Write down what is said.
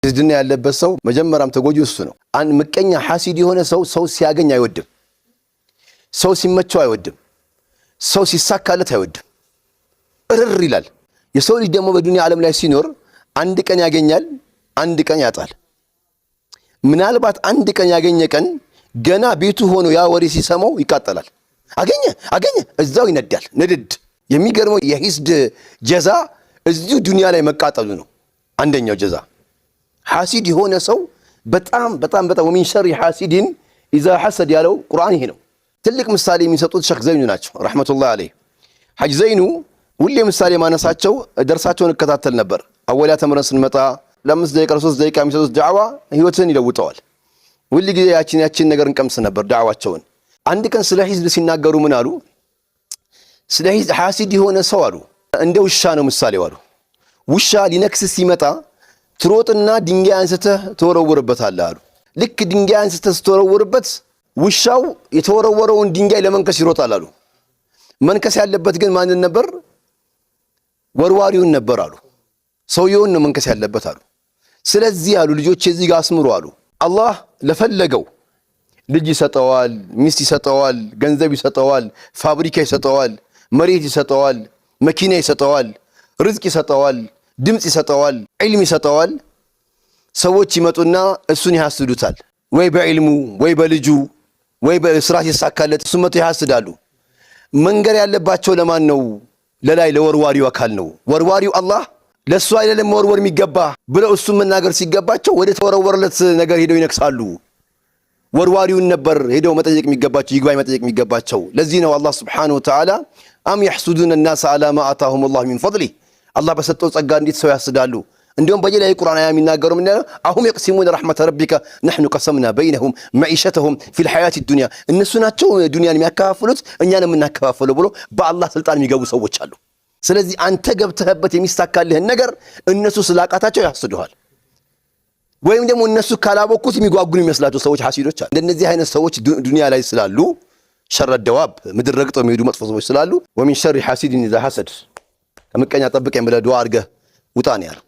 ዝድና ያለበት ሰው መጀመሪያም ተጎጂ እሱ ነው። አንድ ምቀኛ ሐሲድ የሆነ ሰው ሲያገኝ አይወድም፣ ሰው ሲመቸው አይወድም፣ ሰው ሲሳካለት አይወድም፣ እርር ይላል። የሰው ልጅ ደግሞ በዱንያ ዓለም ላይ ሲኖር አንድ ቀን ያገኛል፣ አንድ ቀን ያጣል። ምናልባት አንድ ቀን ያገኘ ቀን ገና ቤቱ ሆኖ ያ ወሬ ሲሰማው ይቃጠላል። አገኘ እዛው ይነዳል። ንድድ የሚገርመው የሂስድ ጀዛ እዚሁ ዱንያ ላይ መቃጠሉ ነው። አንደኛው ጀዛ ሐሲድ የሆነ ሰው በጣም ወሚን ሸሪ ሐሲድን ኢዛ ሐሰድ ያለው ቁርአን ይሄ ነው። ትልቅ ምሳሌ የሚሰጡት ሸኽ ዘይኑ ናቸው ረሕመቱላህ ዐለይህ። ሐጅ ዘይኑ ሁሌ ምሳሌ ማነሳቸው ደርሳቸውን እከታተል ነበር። አወሊያ ተምረን ስንመጣ ለ5 ደቂቃ 3 ደቂቃ የሚሰጡት ዳዕዋ ህይወትን ይለውጠዋል። ሁሉ ጊዜ ያችን ነገር እንቀምስ ነበር ዳዕዋቸውን። አንድ ቀን ስለ ሂዝብ ሲናገሩ ምን አሉ? ስለ ሂዝብ ሐሲድ የሆነ ሰው አሉ እንደ ውሻ ነው ምሳሌው አሉ። ውሻ ሊነክስ ሲመጣ ትሮጥና ድንጋይ አንስተህ ተወረውርበታለህ አሉ። ልክ ድንጋይ አንስተህ ተወረውርበት ውሻው የተወረወረውን ድንጋይ ለመንከስ ይሮጣል አሉ። መንከስ ያለበት ግን ማንን ነበር? ወርዋሪውን ነበር አሉ። ሰውየውን ነው መንከስ ያለበት አሉ። ስለዚህ አሉ ልጆቼ እዚህ ጋር አስምሩ አሉ። አላህ ለፈለገው ልጅ ይሰጠዋል፣ ሚስት ይሰጠዋል፣ ገንዘብ ይሰጠዋል፣ ፋብሪካ ይሰጠዋል፣ መሬት ይሰጠዋል፣ መኪና ይሰጠዋል፣ ርዝቅ ይሰጠዋል፣ ድምጽ ይሰጠዋል፣ ዒልም ይሰጠዋል። ሰዎች ይመጡና እሱን ያሐስዱታል። ወይ በዒልሙ ወይ በልጁ ወይ በስራ ሲሳካለት እሱ መቶ ያሐስዳሉ። መንገር ያለባቸው ለማን ነው? ለላይ ለወርዋሪው አካል ነው። ወርዋሪው አላህ ለሱ አይደለም ወርወር የሚገባ ብለው እሱ መናገር ሲገባቸው ወደ ተወረወረለት ነገር ሄደው ይነክሳሉ። ወርዋሪውን ነበር ሄደው መጠየቅ የሚገባቸው፣ ይግባኝ መጠየቅ የሚገባቸው። ለዚህ ነው አላህ ሱብሓነሁ ወተዓላ አም يحسدون الناس على ما آتاهم الله من فضله አላህ በሰጠው ጸጋ እንዴት ሰው ያስዳሉ? እንዲሁም በሌላ የቁርአን አያ የሚናገሩ ምን ነው? አሁን يقسمون رحمة ربك نحن قسمنا بينهم معيشتهم في الحياة الدنيا እነሱ ናቸው ዱንያን የሚያከፋፍሉት እኛን የምናከፋፍለው ብሎ በአላህ ስልጣን የሚገቡ ሰዎች አሉ። ስለዚህ አንተ ገብተህበት የሚስተካከልህን ነገር እነሱ ስላቃታቸው ያስዱሃል። ወይም ደግሞ እነሱ ካላበኩት የሚጓጉን የሚመስላቸው ሰዎች ሐሲዶች አሉ። እንደነዚህ አይነት ሰዎች ዱንያ ላይ ስላሉ ሸረ ደዋብ ምድር ረግጠው የሚሄዱ መጥፎ ሰዎች ስላሉ ወሚን ሸሪ ሐሲድን ኢዛ ሐሰድ ከምቀኛ ጠብቀኝ ብለህ ዱዓ አድርገህ ውጣ ነው ያለው።